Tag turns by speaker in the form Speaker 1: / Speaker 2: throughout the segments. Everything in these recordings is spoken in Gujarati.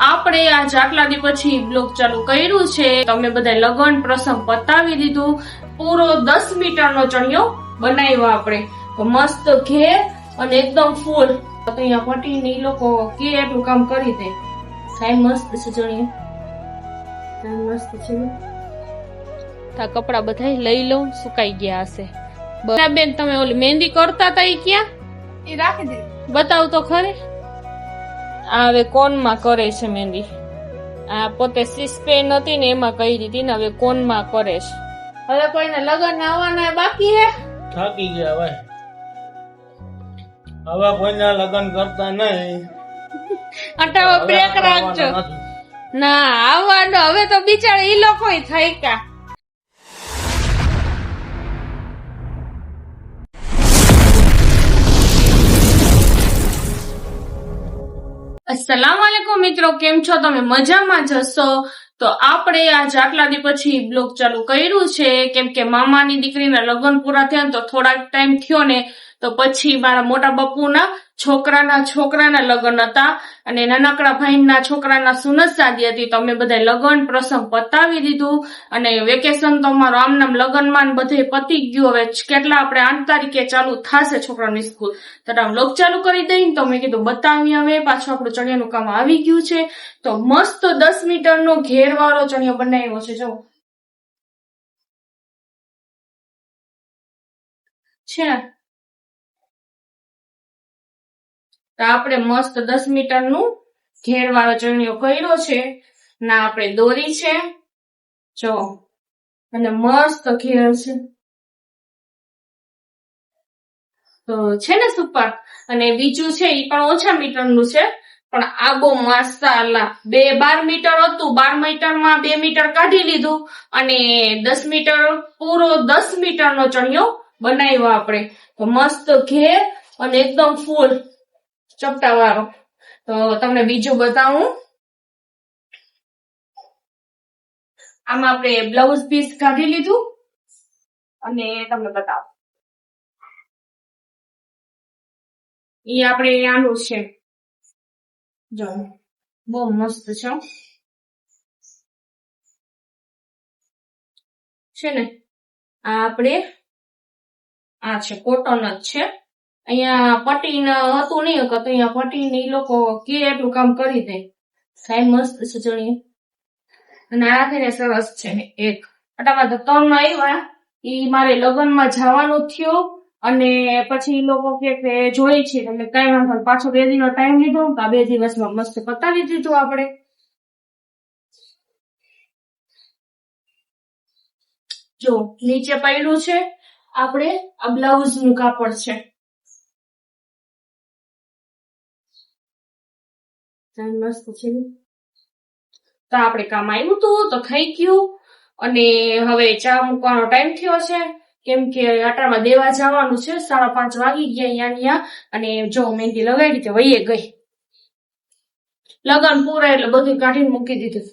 Speaker 1: આપણે આજ આટલા દી પછી બ્લોગ ચાલુ કર્યું છે. તમે બધા લગન પ્રસંગ પતાવી દીધું. પૂરો 10 મીટરનો ચણિયો બનાવ્યો આપણે. મસ્ત ઘેર અને એકદમ ફૂલ. અહીંયા પટીને ઈ લોકો કે એટલું કામ કરી દે. સાઈ મસ્ત છે ચણિયો. સાઈ મસ્ત છે. તા કપડા બધા લઈ લઉં, સુકાઈ ગયા હશે. બેન તમે ઓલી મહેંદી કરતા હતા ઈ ક્યાં?
Speaker 2: એ રાખી દે.
Speaker 1: બતાવ તો ખરી. આ હવે કોનમાં કરે છે મહેંદી. આ પોતે સિસ્પેન હતી ને એમાં કહી દીધી ને હવે કોનમાં કરે છે. હવે કોઈને લગન આવવાના બાકી હે?
Speaker 3: થાકી ગયા ભાઈ, હવે કોઈના લગન કરતા નહીં.
Speaker 1: અટાવો બ્રેક રાખજો. ના આવવાનો હવે તો બિચારા ઈ લોકો થઈ કા. અસ્સલામુઅલૈકુમ મિત્રો, કેમ છો તમે? મજામાં જશો? તો આપણે આજ આટલા દી પછી બ્લોગ ચાલુ કર્યું છે કેમ કે મામાની દીકરીના લગ્ન પૂરા થયા તો થોડાક ટાઈમ થયો ને તો પછી મારા મોટા બાપુના છોકરાના લગ્ન હતા અને નાનકડા ભાઈના છોકરાના સુનત શાદી હતી. તો અમે બધા લગ્ન પ્રસંગ પતાવી દીધું અને વેકેશન તો અમારો આમનામ લગ્નમાં બધે પતી ગયું. હવે કેટલા આપણે 8 તારીખે ચાલુ થશે છોકરાની સ્કૂલ. તો વ્લોગ ચાલુ કરી દઈ તો મેં કીધું બતાવી. હવે પાછું આપણું ચણિયાનું કામ આવી ગયું છે. તો મસ્ત 10 મીટરનો ઘેરવાળો ચણિયો બનાવ્યો છે. જો છે તો આપણે મસ્ત 10 મીટરનું ઘેરવાળો ચણિયો કર્યો છે. ના આપણે દોરી છે જો અને મસ્ત ઘેર છે તો છે ને સુપર. અને બીજું છે ઈ પણ ઓછા મીટરનું છે પણ આ બહુ માશાઅલ્લાહ. 12 મીટર હતું, 12 મીટરમાં 2 મીટર કાઢી લીધું અને 10 મીટર પૂરો 10 મીટરનો ચણિયો બનાવ્યો આપણે. તો મસ્ત ઘેર અને એકદમ ફૂલ ચપટા વાળો. તો તમને બીજું બતાવું. આમાં આપણે બ્લાઉઝ પીસ કાઢી લીધું અને તમને બતાવો. ઈ આપણે આનું છે જો બહુ મસ્ત છે ને. આ આપણે આ છે કોટન જ છે. અહીંયા પટીન હતું નહીં તો અહીંયા પટીને ઈ લોકો કે એટલું કામ કરી દે. સાઈ મસ્ત છે ચણિયો અને આ થઈને સરસ છે. એક આટામાં તો 3 આવ્યા. ઈ મારે લગ્નમાં જવાનું થયું અને પછી ઈ લોકો કે જોઈ છે એટલે કઈ વાંધો પાછો 2 દિવસનો ટાઈમ લીધો તો આ 2 દિવસમાં મસ્ત પતાવી દીધું આપણે. જો નીચે પડ્યું છે આપણે આ બ્લાઉઝ નું કાપડ છે. મસ્ત છે તો આપણે કામ આવ્યું હતું તો થઈ ગયું. અને હવે ચા મૂકવાનો ટાઈમ થયો છે કેમ કે આટામાં દેવા જવાનું છે. 5:30 વાગી ગયા અહીંયા. અને જો મહેંદી લગાડી તો વહીએ ગઈ. લગન પૂરા એટલે બધું કાઢીને મૂકી દીધું.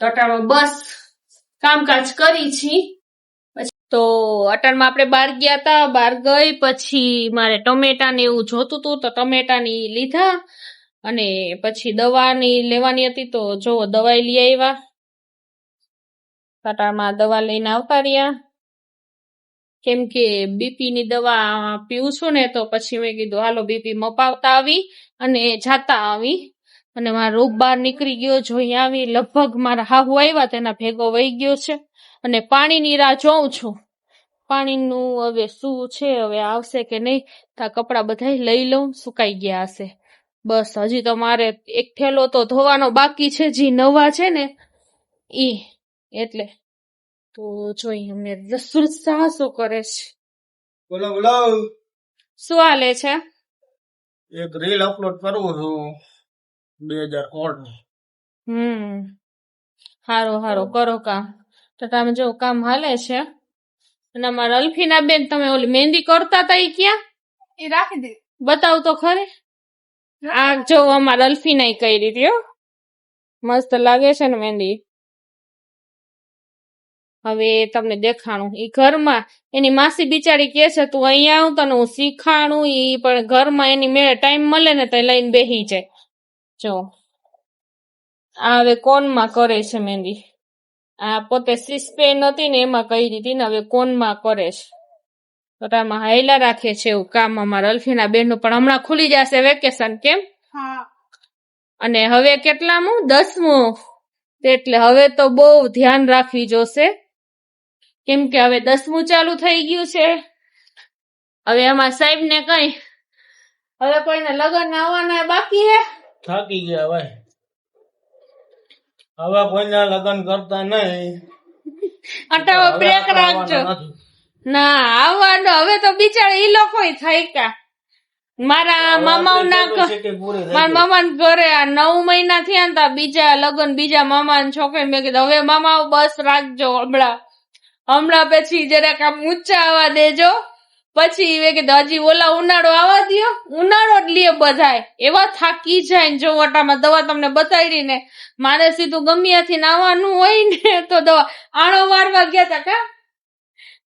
Speaker 1: તો આટામાં બસ કામકાજ કરી છી. તો અટાણમાં આપણે બહાર ગયા હતા. બહાર ગઈ પછી મારે ટમેટા ને એવું જોતું હતું તો ટમેટા ની લીધા અને પછી દવાની લેવાની હતી તો જો દવા લઈ આવ્યા. અટાણમાં દવા લઈને આવતા રહ્યા કેમ કે બીપી ની દવા પીવું છું ને તો પછી મેં કીધું હાલો બીપી મપાવતા આવી અને જાતા આવી. અને મારો રૂપ બહાર નીકળી ગયો. જોઈ આવી લગભગ મારા હાહુ આવ્યા તેના ભેગો વહી ગયો છે અને પાણીની રાહ જોઉં છું. પાણીનું હવે શું છે, હવે આવશે કે નહીં. તા કપડા બધા લઈ લઉં, સુકાઈ ગયા હશે. બસ હજી તો મારે એક થેલો તો ધોવાનો બાકી છે જે નવા છે ને ઈ એટલે. તો જોઈ અમને રસુલ શાહ શું કરે છે.
Speaker 3: બોલો
Speaker 1: શું હાલે છે?
Speaker 3: એક રીલ અપલોડ કરવું છું 2016
Speaker 1: હારું કરો કામ. તો તમે જો કામ હાલે છે. અને અમારા અલ્ફીના બેન તમે ઓલી મહેંદી કરતા હતા ઈ ક્યાં?
Speaker 2: એ રાખી દે.
Speaker 1: બતાવ તો ખરી. આ જો અમારા અલ્ફીના કરી દીધી હો. મસ્ત લાગે છે ને મહેંદી. હવે તમને દેખાણું ઈ ઘરમાં એની માસી બિચારી કે છે તું અહીંયા આવ તને હું શીખાણું. ઈ પણ ઘરમાં એની મેળે ટાઈમ મળે ને તો લઈને બેસી જાય. જો આ હવે કોનમાં કરે છે મહેંદી. આ પોતે સિસ્પેન હતી ને એમાં કહી દીધી ને હવે કોનમાં કરે છે. તો આમાં હાયલા રાખે છે એવું કામ અમારા અલ્ફીના બેન નું, પણ હમણાં ખુલી જશે વેકેશન. કેમ?
Speaker 2: હા.
Speaker 1: અને હવે કેટલામું? 10મું. એટલે હવે તો બહુ ધ્યાન રાખવી જોશે, કેમ કે હવે 10મું ચાલુ થઈ ગયું છે. હવે આમાં સાહેબ ને કઈ હવે કોઈને લગ્ન આવવાના બાકી હે.
Speaker 3: થાકી ગયા ભાઈ, હવે કોઈના લગ્ન કરતા નહીં.
Speaker 1: અટાવા
Speaker 3: હવે
Speaker 1: બ્રેક
Speaker 3: આપણે
Speaker 1: રાખજો.
Speaker 3: આવવાના નથી.
Speaker 1: ના આવવાનો હવે તો બિચારા ઈ લોકો થાય કા. મારા મામાના
Speaker 3: Capacity પૂરી થઈ
Speaker 1: મારા
Speaker 3: ગઈ.
Speaker 1: મામા ઘરે આ 9 મહિના થયા ને તા બીજા લગ્ન બીજા મામા છોકરી. મેં કીધું હવે મામા બસ રાખજો, હમણાં પછી જરાક આમ ઊંચા આવવા દેજો. પછી મેં કીધું હજી ઓલા ઉનાળો આવવા દ્યો, ઉનાળો જ લે બધાય. એવા થાકી જાય ને જો વટામાં દવા તમને બતાવી ને, મારે સીધું ગમ્યાથી આવવાનું હોય ને તો દવા આણો વારવા ગયા તા કા.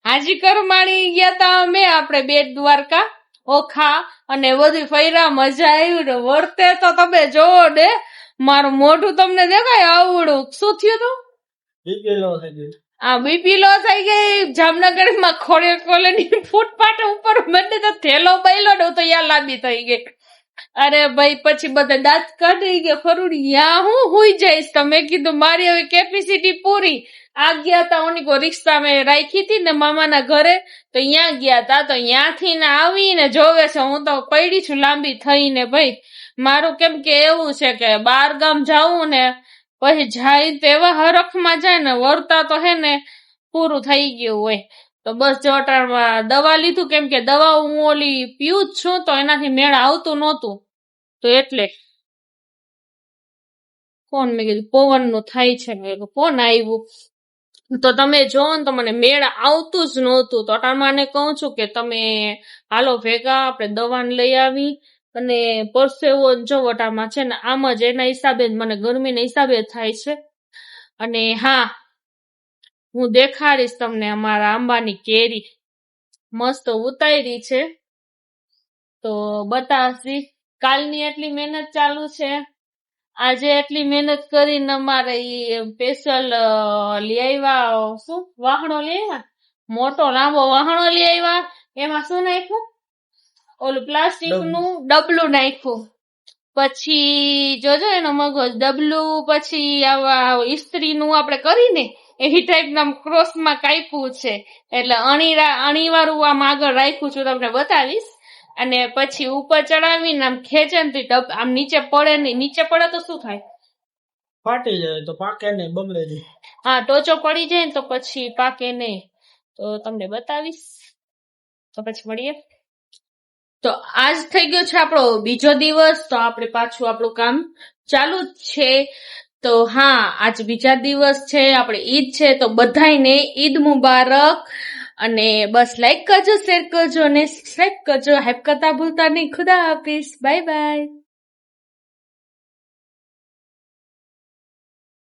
Speaker 1: હાજી કરમાણી ગયા તા અમે, આપણે બેટ દ્વારકા ઓખા અને બધું ફર્યા, મજા આવી ને. વર્તે તો તમે જોવો ને, મારું મોઢું તમને દેખાય આવડું. શું થયું તું?
Speaker 3: બીપી લો થઈ ગઈ.
Speaker 1: આ બીપી લો થઈ ગઈ. જામનગર માં ખોડિયાર કોલોની ફૂટપાથ ઉપર મને તો થેલો બૈલો ને હું તો યા લાંબી થઈ ગઈ. અરે ભાઈ પછી બધા દાંત કાઢી ગયા ફરૂડી, યા હું હુઈ જઈશ. તો મેં કીધું મારી હવે કેપેસિટી પૂરી. આ ગયા તા ઓની રિક્ષા મેં રાખી હતી ને મામાના ઘરે, તો અહીંયા ગયા તા. તો ત્યાંથી ને આવીને જોવે છે હું તો પડી છું લાંબી થઈને. ભાઈ મારું કેમ કે એવું છે કે 12 ગામ જાવું ને પછી જાય તો એવા હરખમાં જાય ને, વળતા તો હે ને પૂરું થઈ ગયું હોય. તો બસ જટારમાં દવા લીધું, કેમ કે દવા હું ઓલી પીવું જ છું તો એનાથી મેળ આવતું નહોતું. તો એટલે કોણ મેં કીધું પવન નું થાય છે, મેં કીધું કોણ આવ્યું. તો તમે જો ને તો મને મેળ આવતું જ નહોતું. તો અટાણમાને કહું છું કે તમે હાલો ભેગા, આપણે દવાને લઈ આવી. અને પરસેવો જો વટામાં છે ને આમ જ એના હિસાબે જ મને ગરમીના હિસાબે જ થાય છે. અને હા, હું દેખાડીશ તમને અમારા આંબાની કેરી મસ્ત ઉતારી છે તો બતાવશી. કાલની એટલી મહેનત ચાલુ છે, આજે એટલી મહેનત કરીને અમારે સ્પેશિયલ લઈ આવ્યા. શું વાહણો લઈ આવ્યા? મોટો લાંબો વાહણો લઈ આવ્યા. એમાં શું નાખ્યું? ઓલું પ્લાસ્ટિક નું ડબલું નાખ્યું. પછી જોજો એનો મગજ ડબલું. પછી આવા ઇસ્ત્રી નું આપડે કરીને એવી ટાઈપ ના ક્રોસ માં કાપ્યું છે. એટલે અણી વાળું આમ આગળ રાખ્યું છું, તમને બતાવીશ. અને પછી ઉપર ચડાવીને આમ ખેંચે ને આમ નીચે પડે નહીં. નીચે પડે તો શું થાય?
Speaker 3: ફાટી જાય તો પાકે નહીં, બગડે નહીં.
Speaker 1: હા, ટોચો પડી જાય ને તો પછી પાકે નહીં. તો તમને બતાવીશ. તો પછી મળીએ. તો આજ થઈ ગયો છે આપણો બીજો દિવસ. તો આપણે પાછું આપણું કામ ચાલુ જ છે. તો હા, આજ બીજા દિવસ છે, આપણે ઈદ છે. તો બધાયને ઈદ મુબારક. અને બસ લાઈક કરજો, શેર કરજો અને સબસ્ક્રાઇબ કરજો. હેપ કરતા ભૂલતા નહીં. ખુદા હાફિઝ. Bye bye.